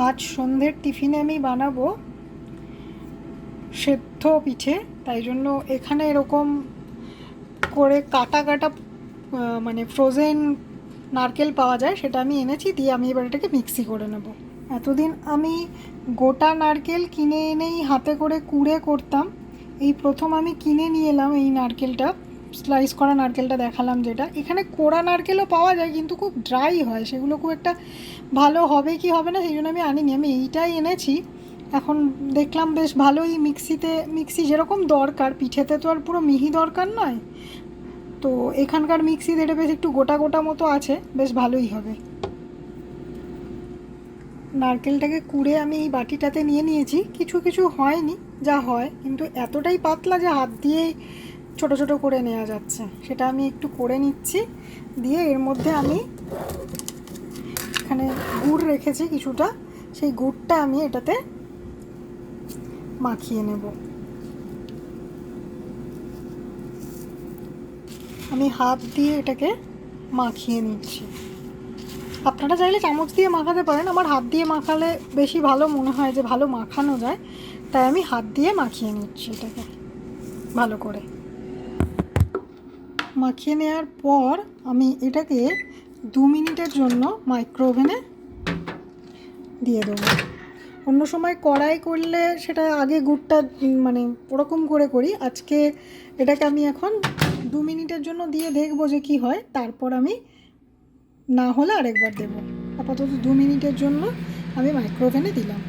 আজ সন্ধ্যের টিফিনে আমি বানাবো সেদ্ধ পিঠে, তাই জন্য এখানে এরকম করে কাটা কাটা মানে ফ্রোজেন নারকেল পাওয়া যায়, সেটা আমি এনেছি। দিয়ে আমি এবার এটাকে মিক্সি করে নেব। এতদিন আমি গোটা নারকেল কিনে এনেই হাতে করে কুড়ে করতাম। এই প্রথম আমি কিনে নিয়ে এলাম এই নারকেলটা, স্লাইস করা নারকেলটা দেখালাম যেটা। এখানে কোড়া নারকেলও পাওয়া যায় কিন্তু খুব ড্রাই হয়, সেগুলো খুব একটা ভালো হবে কি হবে না সেই জন্য আমি আনিনি। আমি এইটাই এনেছি। এখন দেখলাম বেশ ভালোই মিক্সি যেরকম দরকার পিঠেতে, তো আর পুরো মিহি দরকার নয়, তো এখানকার মিক্সিতে এটা বেশ একটু গোটা গোটা মতো আছে, বেশ ভালোই হবে। নারকেলটাকে কুড়ে আমি এই বাটিটাতে নিয়ে নিয়েছি। কিছু কিছু হয়নি, যা হয়, কিন্তু এতটাই পাতলা যে হাত দিয়েই ছোট ছোট করে নেওয়া যাচ্ছে, সেটা আমি একটু করে নিচ্ছি। দিয়ে এর মধ্যে আমি এখানে গুড় রেখেছি কিছুটা, সেই গুড়টা আমি এটাতে মাখিয়ে নেব। আমি হাত দিয়ে এটাকে মাখিয়ে নিচ্ছি। আপনারা চাইলে চামচ দিয়ে মাখাতে পারেন, আমার হাত দিয়ে মাখালে বেশি ভালো মনে হয়, যে ভালো মাখানো যায়, তাই আমি হাত দিয়ে মাখিয়ে নিচ্ছি এটাকে ভালো করে। মাখিয়ে নেওয়ার পর আমি এটাকে 2 মিনিটের জন্য মাইক্রো ওভেনে দিয়ে দেবো। অন্য সময় কড়াই করলে সেটা আগে গুড়টা মানে ওরকম করে করি, আজকে এটাকে আমি এখন 2 মিনিটের জন্য দিয়ে দেখবো যে কি হয়, তারপর আমি না হলে আরেকবার দেবো। আপাতত 2 মিনিটের জন্য আমি মাইক্রো ওভেনে দিলাম।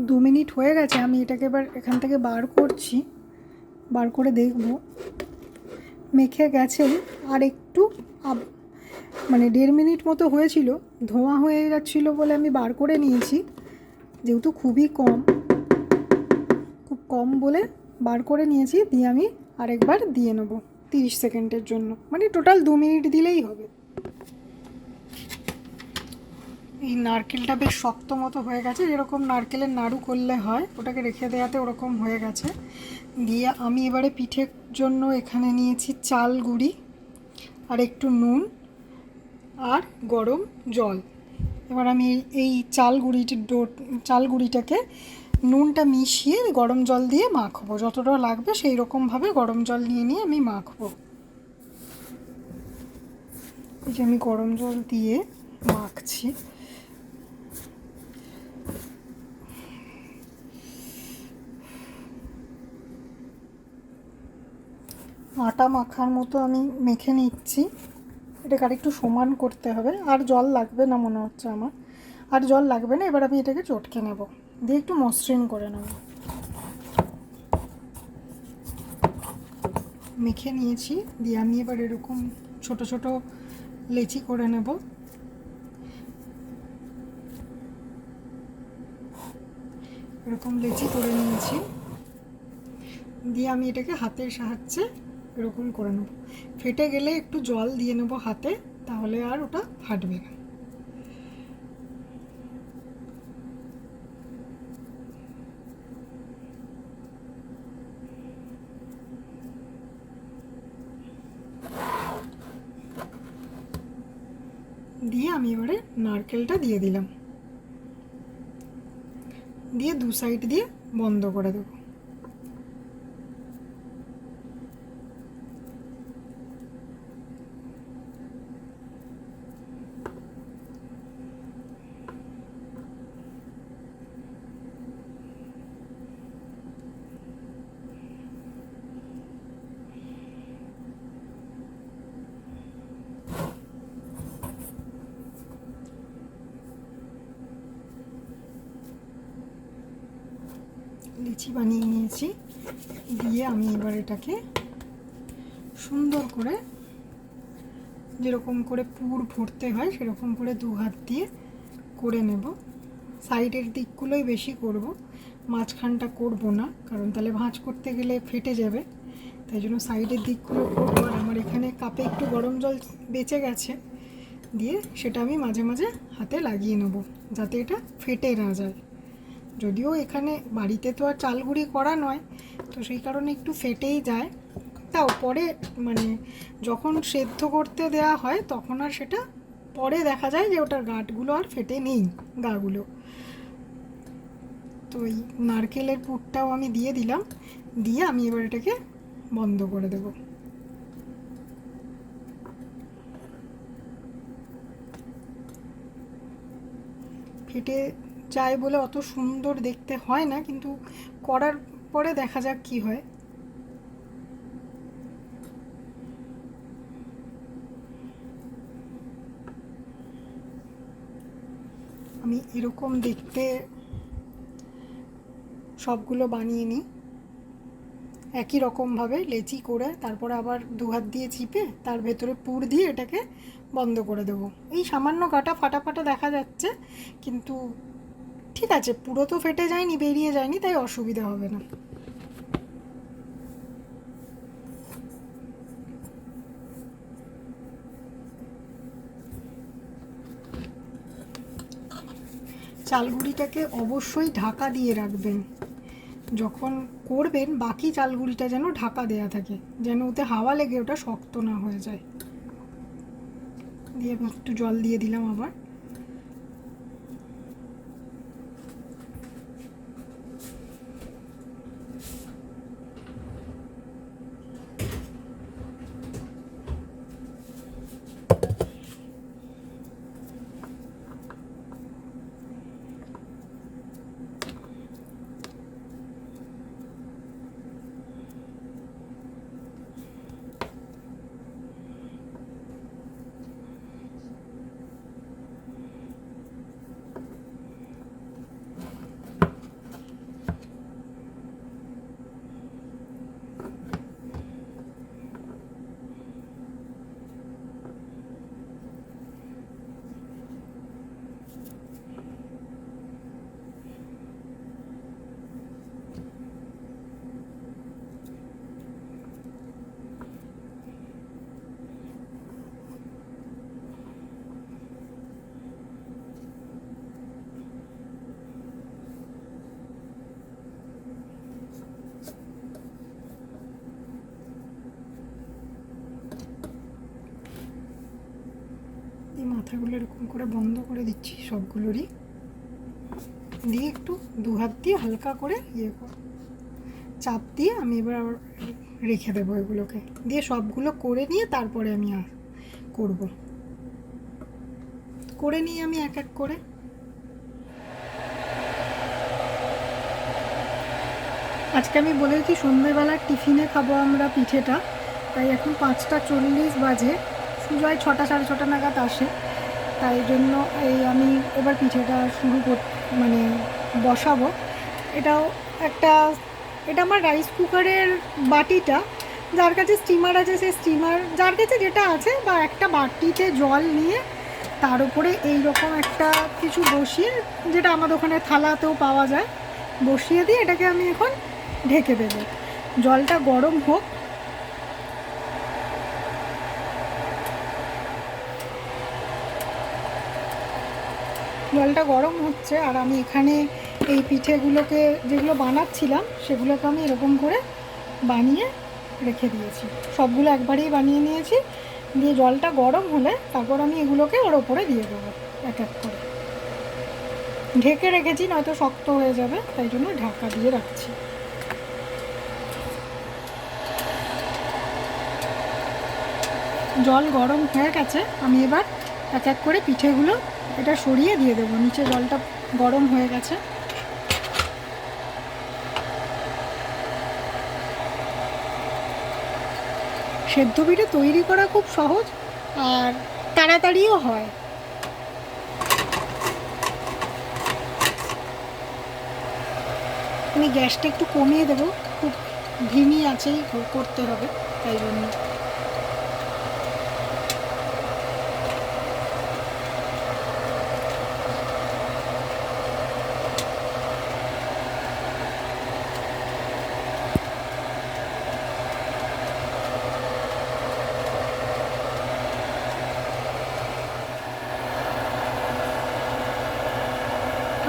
2 মিনিট হয়ে গেছে, আমি এটাকে এবার এখান থেকে বার করছি। বার করে দেখব মেখে গেছে। আর একটু মানে 1.5 মিনিট মতো হয়েছিল, ধোঁয়া হয়ে যাচ্ছিলো বলে আমি বার করে নিয়েছি। যেহেতু খুব কম বলে বার করে নিয়েছি। দিয়ে আমি আরেকবার দিয়ে নেব 30 সেকেন্ডের জন্য, মানে টোটাল 2 মিনিট দিলেই হবে। এই নারকেলটা বেশ শক্ত মতো হয়ে গেছে, যেরকম নারকেলের নাড়ু করলে হয়, ওটাকে রেখে দেওয়াতে ওরকম হয়ে গেছে। দিয়ে আমি এবারে পিঠের জন্য এখানে নিয়েছি চাল গুঁড়ি আর একটু নুন আর গরম জল। এবার আমি এই চাল গুঁড়িটাকে নুনটা মিশিয়ে গরম জল দিয়ে মাখবো, যতটা লাগবে সেই রকমভাবে গরম জল নিয়ে আমি মাখবো। এই যে আমি গরম জল দিয়ে মাখছি। আটা মাখার মতো আমি মেখে নিচ্ছি। এটাকে আরেকটু সমান করতে হবে, আর জল লাগবে না মনে হচ্ছে আমার, আর জল লাগবে না। এবার আমি এটাকে চটকে নেব, দিয়ে একটু মসৃণ করে নেব। মেখে নিয়েছি, দিয়ে আমি এবার এরকম ছোট ছোট লেচি করে নেব। এরকম লেচি করে নিয়েছি, দিয়ে আমি এটাকে হাতের সাহায্যে এরকম করে নেব। ফেটে গেলে একটু জল দিয়ে নেব হাতে, তাহলে আর ওটা ফাটবে না। দিয়ে আমি এবারে নারকেলটা দিয়ে দিলাম, দিয়ে 2 সাইড দিয়ে বন্ধ করে দেবো। লিচি বানিয়ে নিয়েছি, দিয়ে আমি এবার এটাকে সুন্দর করে যেরকম করে পুর ভরতে হয় সেরকম করে 2 হাত দিয়ে করে নেব। সাইডের দিকগুলোই বেশি করব, মাঝখানটা করব না, কারণ তাহলে ভাঁজ করতে গেলে ফেটে যাবে। তাই জন্য সাইডের দিকগুলো করবো। আর আমার এখানে কাপে একটু গরম জল বেঁচে গেছে, দিয়ে সেটা আমি মাঝে মাঝে হাতে লাগিয়ে নেব, যাতে এটা ফেটে না যায়। যদিও এখানে বাড়িতে তো আর চাল গুঁড়ি করা নয়, তো সেই কারণে একটু ফেটেই যায়। তাও পরে মানে যখন সেদ্ধ করতে দেওয়া হয় তখন আর সেটা পরে দেখা যায় যে ওটার গাঁটগুলো আর ফেটে নেই, গাগুলো। তো এই নারকেলের পুরটাও আমি দিয়ে দিলাম, দিয়ে আমি এবার এটাকে বন্ধ করে দেব। ফেটে যায় বলে অত সুন্দর দেখতে হয় না, কিন্তু করার পরে দেখা যাক কি হয়। আমি এরকম দেখতে সবগুলো বানিয়ে নিই একই রকমভাবে লেচি করে, তারপরে আবার দু হাত দিয়ে চিপে তার ভেতরে পুর দিয়ে এটাকে বন্ধ করে দেবো। এই সামান্য গাটা ফাটা ফাটা দেখা যাচ্ছে, কিন্তু ঠিক আছে, পুরো তো ফেটে যায়নি, বেরিয়ে যায়নি, তাই অসুবিধা হবে না। চালগুড়িটাকে অবশ্যই ঢাকা দিয়ে রাখবেন, যখন করবেন বাকি চালগুড়িটা যেন ঢাকা দেয়া থাকে, যেন ওতে হাওয়া লেগে ওটা শক্ত না হয়ে যায়। দিয়ে আমি একটু জল দিয়ে দিলাম আবার। এই মাথাগুলো এরকম করে বন্ধ করে দিচ্ছি সবগুলোরই, দিয়ে একটু দু হাত দিয়ে হালকা করে চাপ দিয়ে আমি এবার আবার রেখে দেবো এগুলোকে, দিয়ে সবগুলো করে নিয়ে তারপরে আমি করব। করে নিই আমি এক এক করে। আজকে আমি বলেছি সন্ধ্যেবেলার টিফিনে খাবো আমরা পিঠেটা, তাই এখন 5:40 বাজে, সুজয় 6টা সাড়ে 6টা নাগাদ আসে, তাই জন্য এই আমি এবার পিঠেটা মানে বসাবো। এটাও একটা, এটা আমার রাইস কুকারের বাটিটা, যার কাছে স্টিমার আছে সে স্টিমার, যার কাছে যেটা আছে, বা একটা বাটিতে জল নিয়ে তার উপরে এইরকম একটা কিছু বসিয়ে, যেটা আমাদের ওখানে থালাতেও পাওয়া যায়, বসিয়ে দিয়ে এটাকে আমি এখন ঢেকে দেবো। জলটা গরম হোক। জলটা গরম হচ্ছে, আর আমি এখানে এই পিঠেগুলোকে যেগুলো বানাচ্ছিলাম সেগুলোকে আমি এরকম করে বানিয়ে রেখে দিয়েছি, সবগুলো একবারেই বানিয়ে নিয়েছি। দিয়ে জলটা গরম হলে তারপর আমি এগুলোকে ওর ওপরে দিয়ে দেবো এক এক করে। ঢেকে রেখেছি, নয়তো শক্ত হয়ে যাবে, তাই জন্য ঢাকা দিয়ে রাখছি। জল গরম হয়ে গেছে, আমি এবার এক এক করে পিঠেগুলো এটা সরিয়ে দিয়ে দেবো, নিচে জলটা গরম হয়ে গেছে। সেদ্ধ পিঠে তৈরি করা খুব সহজ আর তাড়াতাড়িও হয়। আমি গ্যাসটা একটু কমিয়ে দেবো, খুব ধিমি আছেই করতে হবে, তাই জন্য।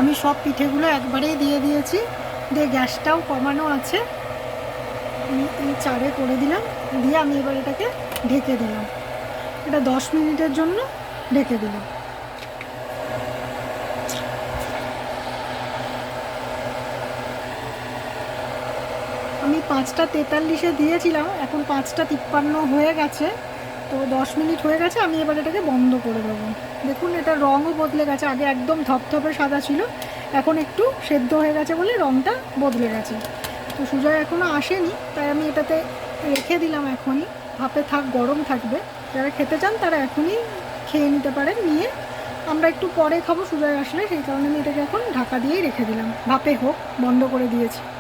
আমি সব পিঠেগুলো একবারেই দিয়ে দিয়েছি, দিয়ে গ্যাসটাও কমানো আছে, আমি এই 4-এ করে দিলাম, দিয়ে আমি এবার এটাকে ঢেকে দিলাম। এটা 10 মিনিটের জন্য ঢেকে দিলাম। আমি 5:43-এ দিয়েছিলাম, এখন 5:53 হয়ে গেছে। তো 10 মিনিট হয়ে গেছে, আমি এবার এটাকে বন্ধ করে দেবো। দেখুন এটা রঙও বদলে গেছে, আগে একদম ধপধপে সাদা ছিল, এখন একটু সেদ্ধ হয়ে গেছে বলে রঙটা বদলে গেছে। তো সুজয় এখনও আসেনি, তাই আমি এটাতে রেখে দিলাম এখনই, ভাপে থাক, গরম থাকবে। যারা খেতে চান তারা এখনই খেয়ে নিতে পারেন, নিয়ে আমরা একটু পরে খাবো সুজয় আসলে, সেই কারণে আমি এটাকে এখন ঢাকা দিয়েই রেখে দিলাম, ভাপে হোক, বন্ধ করে দিয়েছি।